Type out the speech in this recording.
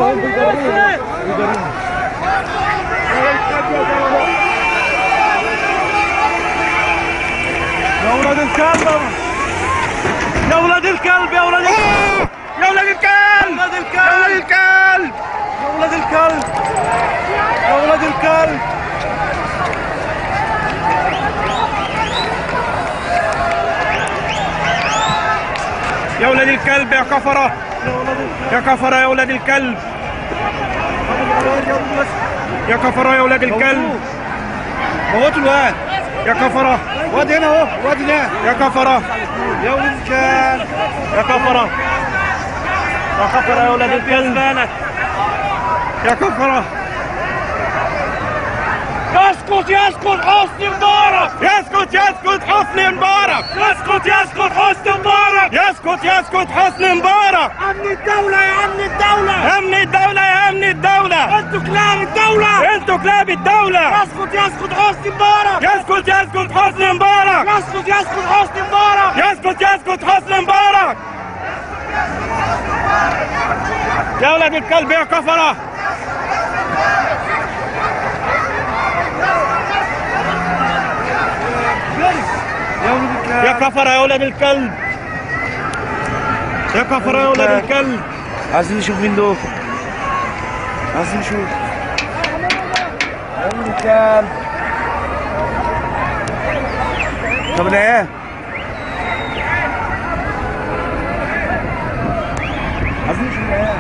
يا ولاد الكلب، يا ولاد الكلب، يا ولاد الكلب، يا ولاد الكلب، يا ولاد الكلب، يا ولاد الكلب، يا ولاد الكلب، يا كفرة، يا كفرة، يا ولاد الكلب، يا كفرة، يا ولاد الكلب، موتوا الواد يا كفرة، واد هنا اهو، واد هناك يا كفرة، يا ولد الكلب، يا كفرة، يا كفرة، يا ولاد الكلب، يا كفرة. يسقط يسقط حسني مبارك، يسقط يسقط حسني مبارك، يسقط يسقط حسني مبارك، يسقط يسقط حسني مبارك. امن الدولة يا امن الدولة، امن الدولة يا امن الدولة، انتوا كلاب الدولة، انتوا كلاب الدولة. يسقط يسقط حسني مبارك، يسقط يسقط حسني مبارك، يسقط يسقط حسني مبارك، يسقط يسقط حسني مبارك. يا ولاد الكلب يا كفرة، يا ولد الكلب، يا كفرة، يا ولاد الكلب، يا كفرة، يا ولاد الكلب. عايزين نشوف مين دول، عايزين نشوف يا ولد الكلب. طب ده ايه؟ عايزين نشوف ايه؟